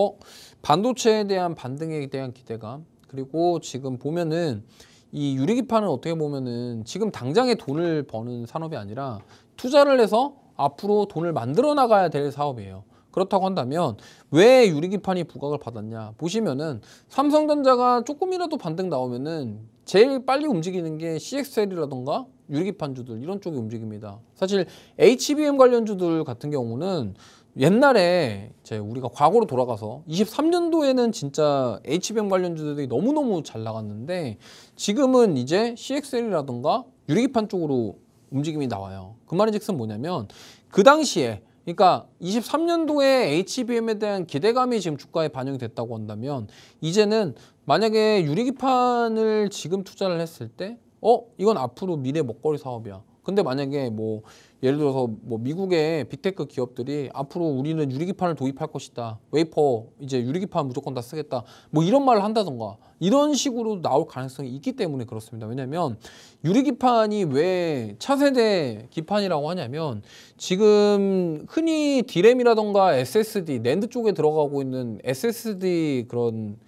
[SPEAKER 1] 반도체에 대한 반등에 대한 기대감, 그리고 지금 보면은 이 유리기판은 어떻게 보면은 지금 당장에 돈을 버는 산업이 아니라 투자를 해서 앞으로 돈을 만들어 나가야 될 사업이에요. 그렇다고 한다면 왜 유리기판이 부각을 받았냐 보시면은, 삼성전자가 조금이라도 반등 나오면은 제일 빨리 움직이는 게 CXL이라던가 유리기판주들 이런 쪽이 움직입니다. 사실 HBM 관련주들 같은 경우는 옛날에 이제 우리가 과거로 돌아가서 23년도에는 진짜 HBM 관련주들이 너무너무 잘 나갔는데, 지금은 이제 CXL이라던가 유리기판 쪽으로 움직임이 나와요. 그 말인즉슨 뭐냐면, 그 당시에 그러니까 23년도에 HBM에 대한 기대감이 지금 주가에 반영이 됐다고 한다면, 이제는 만약에 유리기판을 지금 투자를 했을 때 이건 앞으로 미래 먹거리 사업이야. 근데 만약에 뭐 예를 들어서 뭐 미국의 빅테크 기업들이 앞으로 우리는 유리기판을 도입할 것이다, 웨이퍼 이제 유리기판 무조건 다 쓰겠다, 뭐 이런 말을 한다던가 이런 식으로 나올 가능성이 있기 때문에 그렇습니다. 왜냐면 유리기판이 왜 차세대 기판이라고 하냐면, 지금 흔히 D램이라던가 SSD, 낸드 쪽에 들어가고 있는 SSD 그런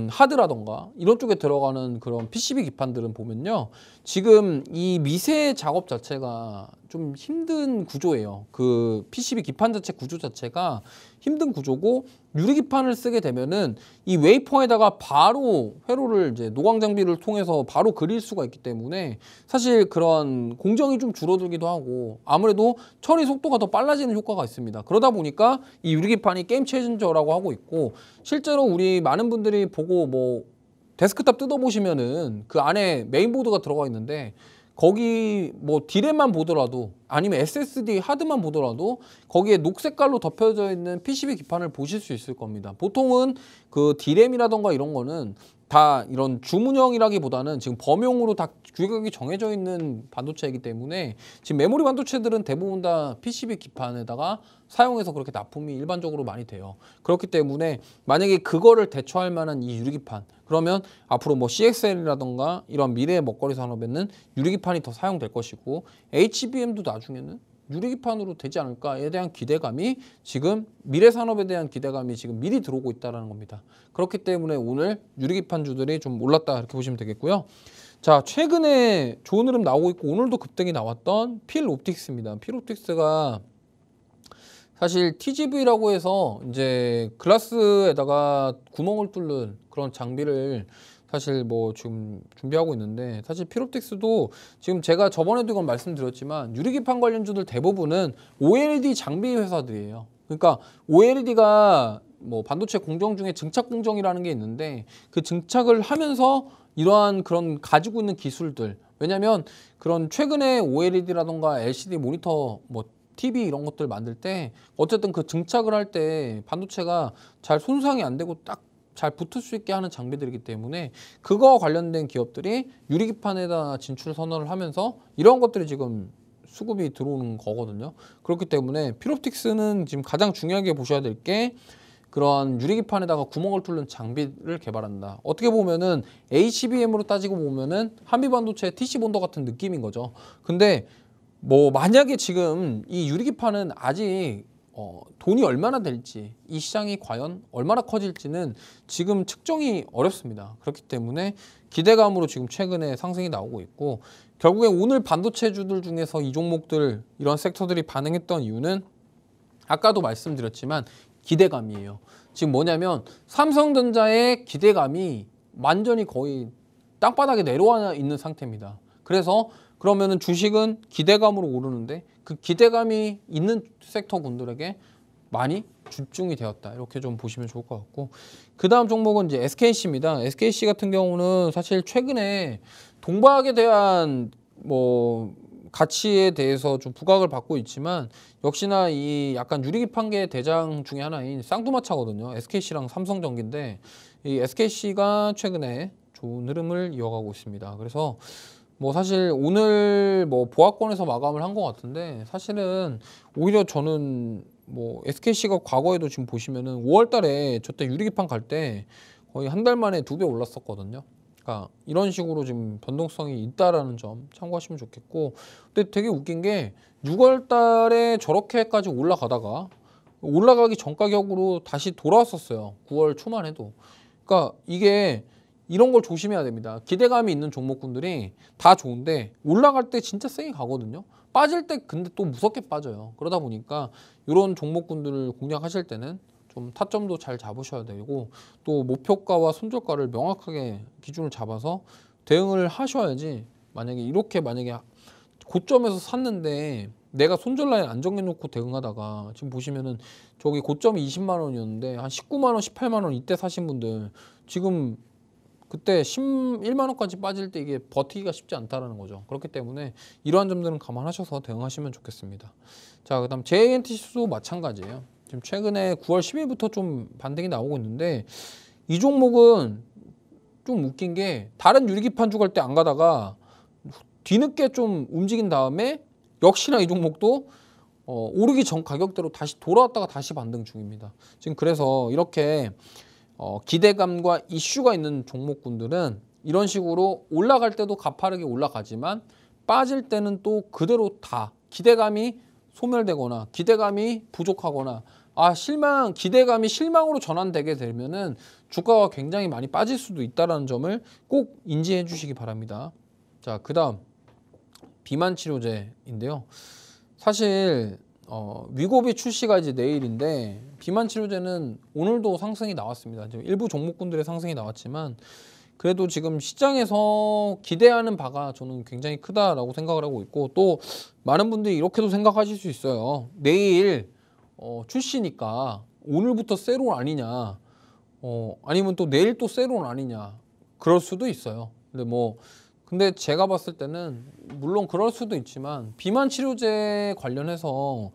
[SPEAKER 1] 하드라던가 이런 쪽에 들어가는 그런 PCB 기판들은 보면요, 지금 이 미세 작업 자체가 좀 힘든 구조예요. 그 PCB 기판 자체 구조 자체가 힘든 구조고 유리기판을 쓰게 되면은 이 웨이퍼에다가 바로 회로를 이제 노광 장비를 통해서 바로 그릴 수가 있기 때문에 사실 그런 공정이 좀 줄어들기도 하고 아무래도 처리 속도가 더 빨라지는 효과가 있습니다. 그러다 보니까 이 유리기판이 게임 체인저라고 하고 있고 실제로 우리 많은 분들이 보고 뭐 데스크탑 뜯어보시면은 그 안에 메인보드가 들어가 있는데 거기 뭐 디램만 보더라도 아니면 SSD 하드만 보더라도 거기에 녹색깔로 덮여져 있는 PCB 기판을 보실 수 있을 겁니다. 보통은 그 디램이라던가 이런 거는 다 이런 주문형이라기보다는 지금 범용으로 다 규격이 정해져 있는 반도체이기 때문에 지금 메모리 반도체들은 대부분 다 PCB 기판에다가 사용해서 그렇게 납품이 일반적으로 많이 돼요. 그렇기 때문에 만약에 그거를 대처할 만한 이 유리기판 그러면 앞으로 뭐 CXL이라던가 이런 미래의 먹거리 산업에는 유리기판이 더 사용될 것이고 HBM도 나중에는 유리기판으로 되지 않을까에 대한 기대감이 지금 미래 산업에 대한 기대감이 지금 미리 들어오고 있다는 겁니다. 그렇기 때문에 오늘 유리기판주들이 좀 올랐다 이렇게 보시면 되겠고요. 자, 최근에 좋은 흐름 나오고 있고 오늘도 급등이 나왔던 필옵틱스입니다. 필옵틱스가 사실 TGV라고 해서 이제 글라스에다가 구멍을 뚫는 그런 장비를 사실 뭐 지금 준비하고 있는데 사실 필옵틱스도 지금 제가 저번에도 이건 말씀드렸지만 유리기판 관련주들 대부분은 OLED 장비 회사들이에요. 그러니까 OLED가 뭐 반도체 공정 중에 증착 공정이라는 게 있는데 그 증착을 하면서 이러한 그런 가지고 있는 기술들 왜냐면 그런 최근에 OLED라던가 LCD 모니터 뭐 TV 이런 것들 만들 때 어쨌든 그 증착을 할 때 반도체가 잘 손상이 안 되고 딱 잘 붙을 수 있게 하는 장비들이기 때문에 그거와 관련된 기업들이 유리기판에다 진출 선언을 하면서 이런 것들이 지금 수급이 들어오는 거거든요. 그렇기 때문에 필옵틱스는 지금 가장 중요하게 보셔야 될 게 그런 유리기판에다가 구멍을 뚫는 장비를 개발한다. 어떻게 보면은 HBM으로 따지고 보면은 한미반도체 TC본더 같은 느낌인 거죠. 근데 뭐 만약에 지금 이 유리기판은 아직 돈이 얼마나 될지 이 시장이 과연 얼마나 커질지는 지금 측정이 어렵습니다. 그렇기 때문에 기대감으로 지금 최근에 상승이 나오고 있고 결국에 오늘 반도체주들 중에서 이 종목들 이런 섹터들이 반응했던 이유는 아까도 말씀드렸지만 기대감이에요. 지금 뭐냐면 삼성전자의 기대감이 완전히 거의 땅바닥에 내려와 있는 상태입니다. 그래서 그러면은 주식은 기대감으로 오르는데 그 기대감이 있는 섹터군들에게 많이 집중이 되었다. 이렇게 좀 보시면 좋을 것 같고 그 다음 종목은 이제 SKC입니다. SKC 같은 경우는 사실 최근에 동박에 대한 뭐 가치에 대해서 좀 부각을 받고 있지만 역시나 이 약간 유리기판계 대장 중에 하나인 쌍두마차거든요. SKC랑 삼성전기인데 이 SKC가 최근에 좋은 흐름을 이어가고 있습니다. 그래서 뭐 사실 오늘 뭐 보합권에서 마감을 한 것 같은데 사실은 오히려 저는 뭐 SKC가 과거에도 지금 보시면은 5월 달에 저때 유리기판 갈 때 거의 한 달 만에 2배 올랐었거든요. 그러니까 이런 식으로 지금 변동성이 있다라는 점 참고하시면 좋겠고 근데 되게 웃긴 게 6월 달에 저렇게까지 올라가다가 올라가기 전 가격으로 다시 돌아왔었어요. 9월 초만 해도. 그러니까 이게 이런 걸 조심해야 됩니다. 기대감이 있는 종목군들이 다 좋은데 올라갈 때 진짜 세게 가거든요. 빠질 때 근데 또 무섭게 빠져요. 그러다 보니까 이런 종목군들을 공략하실 때는 좀 타점도 잘 잡으셔야 되고 또 목표가와 손절가를 명확하게 기준을 잡아서 대응을 하셔야지 만약에 고점에서 샀는데 내가 손절 라인 안 정해놓고 대응하다가 지금 보시면은 저기 고점이 20만 원이었는데 한 19만 원, 18만 원 이때 사신 분들 지금 그때 11만 원까지 빠질 때 이게 버티기가 쉽지 않다라는 거죠. 그렇기 때문에 이러한 점들은 감안하셔서 대응하시면 좋겠습니다. 자, 그다음 JNTC도 마찬가지예요. 지금 최근에 9월 10일부터 좀 반등이 나오고 있는데 이 종목은 좀 웃긴 게 다른 유리기판주 갈 때 안 가다가 뒤늦게 좀 움직인 다음에 역시나 이 종목도 오르기 전 가격대로 다시 돌아왔다가 다시 반등 중입니다. 지금 그래서 이렇게 기대감과 이슈가 있는 종목군들은 이런 식으로 올라갈 때도 가파르게 올라가지만 빠질 때는 또 그대로 다 기대감이 소멸되거나 기대감이 부족하거나 기대감이 실망으로 전환되게 되면은 주가가 굉장히 많이 빠질 수도 있다는 점을 꼭 인지해 주시기 바랍니다. 자, 그 다음 비만 치료제인데요. 사실 위고비 출시가 이제 내일인데 비만 치료제는 오늘도 상승이 나왔습니다. 지금 일부 종목군들의 상승이 나왔지만 그래도 지금 시장에서 기대하는 바가 저는 굉장히 크다라고 생각을 하고 있고, 또 많은 분들이 이렇게도 생각하실 수 있어요. 내일 출시니까 오늘부터 세롤 아니냐, 아니면 또 내일 또 세롤 아니냐, 그럴 수도 있어요. 근데 제가 봤을 때는 물론 그럴 수도 있지만 비만 치료제 관련해서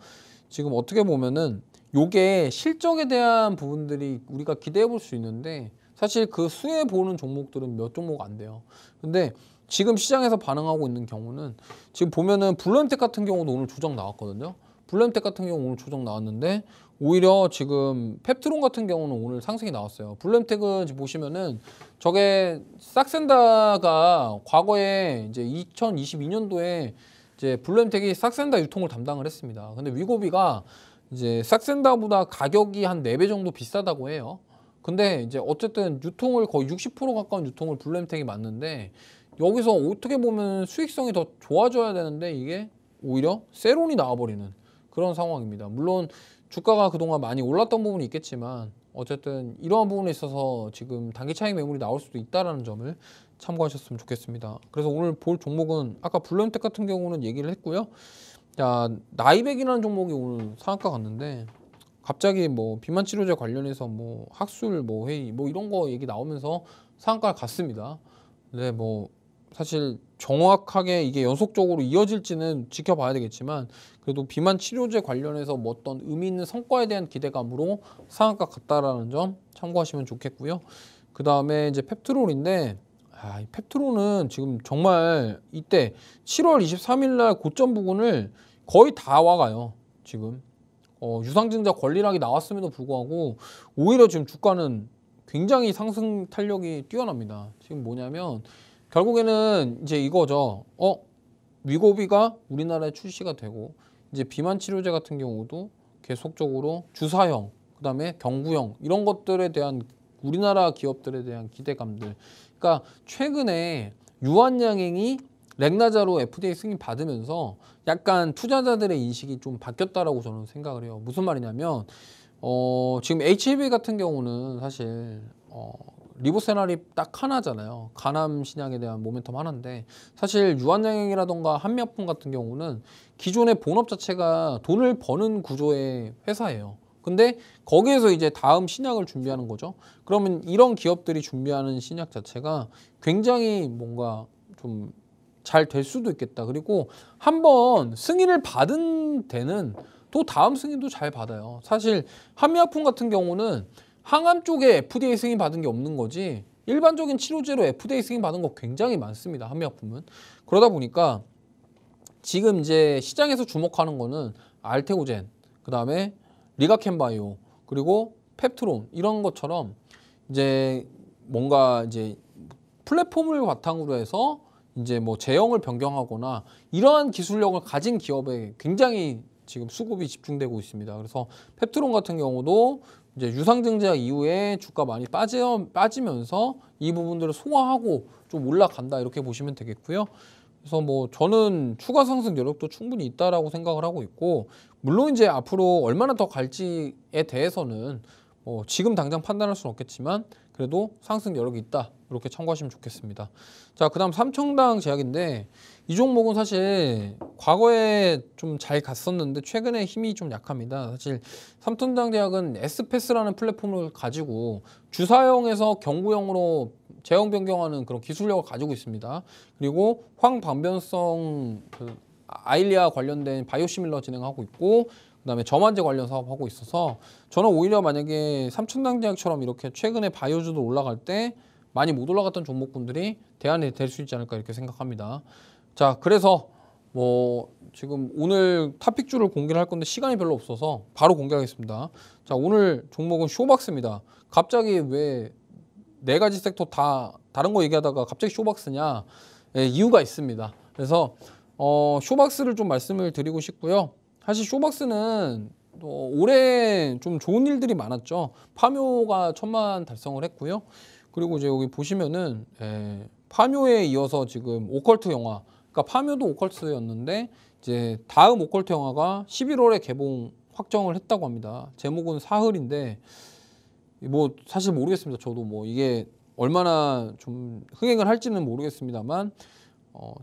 [SPEAKER 1] 지금 어떻게 보면은 요게 실적에 대한 부분들이 우리가 기대해 볼 수 있는데 사실 그 수혜 보는 종목들은 몇 종목 안 돼요. 근데 지금 시장에서 반응하고 있는 경우는 지금 보면은 블루엠텍 같은 경우도 오늘 조정 나왔거든요. 블루엠텍 같은 경우 오늘 조정 나왔는데 오히려 지금 펩트론 같은 경우는 오늘 상승이 나왔어요. 블루엠텍은 지금 보시면은 저게 싹센다가 과거에 이제 2022년도에 이제 블루엠텍이 싹센다 유통을 담당을 했습니다. 근데 위고비가 이제 싹센다보다 가격이 한 4배 정도 비싸다고 해요. 근데 이제 어쨌든 유통을 거의 60% 가까운 유통을 블루엠텍이 맡는데 여기서 어떻게 보면 수익성이 더 좋아져야 되는데 이게 오히려 세론이 나와버리는 그런 상황입니다. 물론 주가가 그동안 많이 올랐던 부분이 있겠지만 어쨌든 이러한 부분에 있어서 지금 단기 차익 매물이 나올 수도 있다는 점을 참고하셨으면 좋겠습니다. 그래서 오늘 볼 종목은 아까 블루엠텍 같은 경우는 얘기를 했고요. 자, 나이백이라는 종목이 오늘 상한가 갔는데 갑자기 비만 치료제 관련해서 학술 회의 이런 거 얘기 나오면서 상한가를 갔습니다. 근데 사실 정확하게 이게 연속적으로 이어질지는 지켜봐야 되겠지만 그래도 비만 치료제 관련해서 어떤 의미 있는 성과에 대한 기대감으로 상한가 갔다라는 점 참고하시면 좋겠고요. 그 다음에 이제 펩트롤인데 이 펩트롤은 지금 정말 이때 7월 23일 날 고점 부근을 거의 다 와가요. 지금 유상증자 권리락이 나왔음에도 불구하고 오히려 지금 주가는 굉장히 상승 탄력이 뛰어납니다. 지금 뭐냐면 결국에는 이제 이거죠. 위고비가 우리나라에 출시가 되고 이제 비만 치료제 같은 경우도 계속적으로 주사형, 그다음에 경구형 이런 것들에 대한 우리나라 기업들에 대한 기대감들. 그러니까 최근에 유한양행이 렉나자로 FDA 승인 받으면서 약간 투자자들의 인식이 좀 바뀌었다라고 저는 생각을 해요. 무슨 말이냐면 지금 HIV 같은 경우는 사실 리보세라립 딱 하나잖아요. 간암 신약에 대한 모멘텀 하나인데 사실 유한양행이라던가 한미약품 같은 경우는 기존의 본업 자체가 돈을 버는 구조의 회사예요. 근데 거기에서 이제 다음 신약을 준비하는 거죠. 그러면 이런 기업들이 준비하는 신약 자체가 굉장히 뭔가 좀 잘 될 수도 있겠다. 그리고 한번 승인을 받은 데는 또 다음 승인도 잘 받아요. 사실 한미약품 같은 경우는 항암 쪽에 FDA 승인 받은 게 없는 거지 일반적인 치료제로 FDA 승인 받은 거 굉장히 많습니다. 한미약품은. 그러다 보니까 지금 이제 시장에서 주목하는 거는 알테오젠, 그 다음에 리가켄바이오, 그리고 펩트론 이런 것처럼 이제 뭔가 이제 플랫폼을 바탕으로 해서 이제 제형을 변경하거나 이러한 기술력을 가진 기업에 굉장히 지금 수급이 집중되고 있습니다. 그래서 펩트론 같은 경우도 이제 유상증자 이후에 주가 많이 빠지면서 이 부분들을 소화하고 좀 올라간다 이렇게 보시면 되겠고요. 그래서 저는 추가 상승 여력도 충분히 있다라고 생각을 하고 있고 물론 이제 앞으로 얼마나 더 갈지에 대해서는 지금 당장 판단할 수는 없겠지만 그래도 상승 여력이 있다 이렇게 참고하시면 좋겠습니다. 자, 그다음 삼청당 제약인데 이 종목은 사실 과거에 좀 잘 갔었는데 최근에 힘이 좀 약합니다. 사실 삼청당 제약은 S패스라는 플랫폼을 가지고 주사형에서 경구형으로 제형 변경하는 그런 기술력을 가지고 있습니다. 그리고 황방변성 아일리아 관련된 바이오시밀러 진행하고 있고 그다음에 저만제 관련 사업하고 있어서 저는 오히려 만약에 삼천당제약처럼 이렇게 최근에 바이오주도 올라갈 때 많이 못 올라갔던 종목군들이 대안이 될 수 있지 않을까 이렇게 생각합니다. 자, 그래서 지금 오늘 탑픽주를 공개를 할 건데 시간이 별로 없어서 바로 공개하겠습니다. 자, 오늘 종목은 쇼박스입니다. 갑자기 왜 4가지 섹터 다 다른 거 얘기하다가 갑자기 쇼박스냐? 이유가 있습니다. 그래서 쇼박스를 좀 말씀을 드리고 싶고요. 사실 쇼박스는 올해 좀 좋은 일들이 많았죠. 파묘가 1000만 달성을 했고요. 그리고 이제 여기 보시면은 파묘에 이어서 지금 오컬트 영화, 그러니까 파묘도 오컬트였는데 이제 다음 오컬트 영화가 11월에 개봉 확정을 했다고 합니다. 제목은 사흘인데 뭐 사실 모르겠습니다. 저도 뭐 이게 얼마나 좀 흥행을 할지는 모르겠습니다만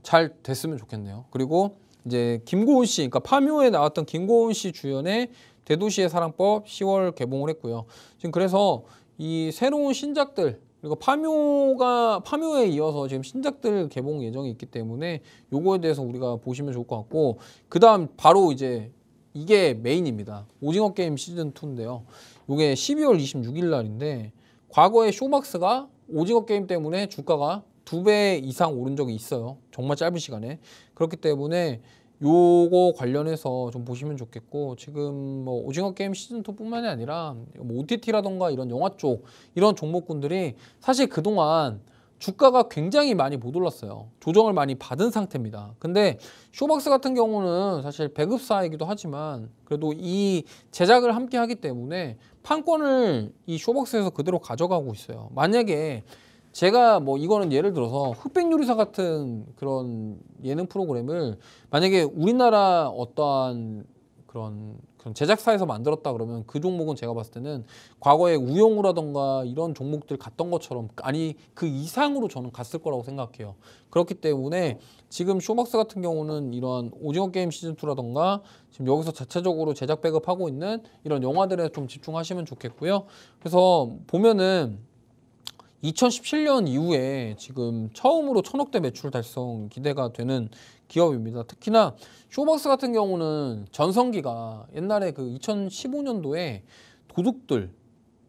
[SPEAKER 1] 잘 됐으면 좋겠네요. 그리고 이제 김고은 씨, 그러니까 파묘에 나왔던 김고은 씨 주연의 대도시의 사랑법 10월 개봉을 했고요. 지금 그래서 이 새로운 신작들 그리고 파묘에 이어서 지금 신작들 개봉 예정이 있기 때문에 요거에 대해서 우리가 보시면 좋을 것 같고, 그 다음 바로 이제 이게 메인입니다. 오징어 게임 시즌 2인데요. 요게 12월 26일 날인데 과거에 쇼박스가 오징어 게임 때문에 주가가 2배 이상 오른 적이 있어요. 정말 짧은 시간에. 그렇기 때문에 요거 관련해서 좀 보시면 좋겠고, 지금 뭐 오징어 게임 시즌2 뿐만이 아니라 뭐 OTT라던가 이런 영화 쪽 이런 종목군들이 사실 그동안 주가가 굉장히 많이 못 올랐어요. 조정을 많이 받은 상태입니다. 근데 쇼박스 같은 경우는 사실 배급사이기도 하지만 그래도 이 제작을 함께 하기 때문에 판권을 이 쇼박스에서 그대로 가져가고 있어요. 만약에 제가 뭐 이거는 예를 들어서 흑백요리사 같은 그런 예능 프로그램을 만약에 우리나라 어떠한 그런 제작사에서 만들었다 그러면 그 종목은 제가 봤을 때는 과거에 우영우라던가 이런 종목들 갔던 것처럼, 아니 그 이상으로 저는 갔을 거라고 생각해요. 그렇기 때문에 지금 쇼박스 같은 경우는 이런 오징어 게임 시즌2라던가 지금 여기서 자체적으로 제작 배급하고 있는 이런 영화들에 좀 집중하시면 좋겠고요. 그래서 보면은 2017년 이후에 지금 처음으로 1000억대 매출 달성 기대가 되는 기업입니다. 특히나 쇼박스 같은 경우는 전성기가 옛날에 그 2015년도에 도둑들,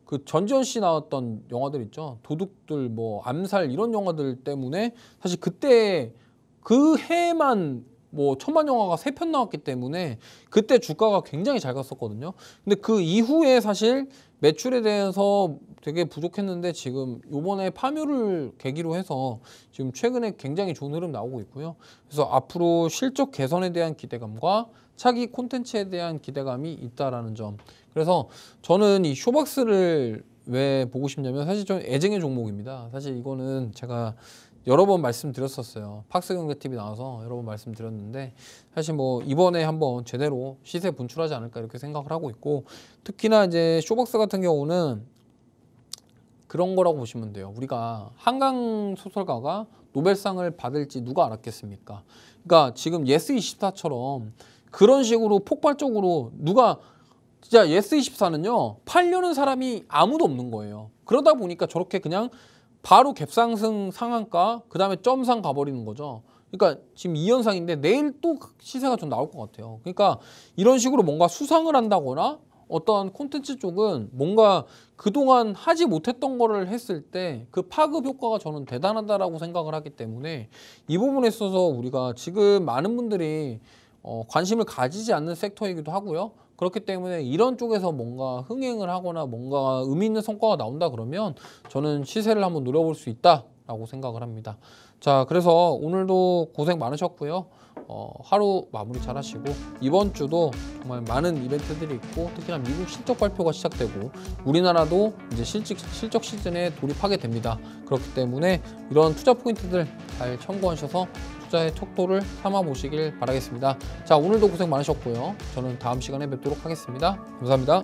[SPEAKER 1] 그 전지현 씨 나왔던 영화들 있죠. 도둑들, 뭐 암살 이런 영화들 때문에 사실 그때 그 해만 뭐 천만 영화가 3편 나왔기 때문에 그때 주가가 굉장히 잘 갔었거든요. 근데 그 이후에 사실 매출에 대해서 되게 부족했는데 지금 요번에 파묘를 계기로 해서 지금 최근에 굉장히 좋은 흐름 나오고 있고요. 그래서 앞으로 실적 개선에 대한 기대감과 차기 콘텐츠에 대한 기대감이 있다라는 점. 그래서 저는 이 쇼박스를 왜 보고 싶냐면 사실 좀 애증의 종목입니다. 사실 이거는 제가 여러 번 말씀드렸었어요. 팍스경제TV 나와서 여러 번 말씀드렸는데 사실 뭐 이번에 한번 제대로 시세 분출하지 않을까 이렇게 생각을 하고 있고, 특히나 이제 쇼박스 같은 경우는 그런 거라고 보시면 돼요. 우리가 한강 소설가가 노벨상을 받을지 누가 알았겠습니까? 그러니까 지금 예스24처럼 그런 식으로 폭발적으로 누가 진짜 예스24는요 팔려는 사람이 아무도 없는 거예요. 그러다 보니까 저렇게 그냥 바로 갭상승 상한가 그 다음에 점상 가버리는 거죠. 그러니까 지금 2연상인데 내일 또 시세가 좀 나올 것 같아요. 그러니까 이런 식으로 뭔가 수상을 한다거나 어떤 콘텐츠 쪽은 뭔가 그동안 하지 못했던 거를 했을 때 그 파급 효과가 저는 대단하다라고 생각을 하기 때문에 이 부분에 있어서 우리가 지금 많은 분들이 관심을 가지지 않는 섹터이기도 하고요. 그렇기 때문에 이런 쪽에서 뭔가 흥행을 하거나 뭔가 의미 있는 성과가 나온다 그러면 저는 시세를 한번 노려볼 수 있다라고 생각을 합니다. 자, 그래서 오늘도 고생 많으셨고요. 하루 마무리 잘 하시고 이번 주도 정말 많은 이벤트들이 있고 특히나 미국 실적 발표가 시작되고 우리나라도 이제 실적 시즌에 돌입하게 됩니다. 그렇기 때문에 이런 투자 포인트들 잘 참고하셔서 투자의 척도를 삼아 보시길 바라겠습니다. 자, 오늘도 고생 많으셨고요. 저는 다음 시간에 뵙도록 하겠습니다. 감사합니다.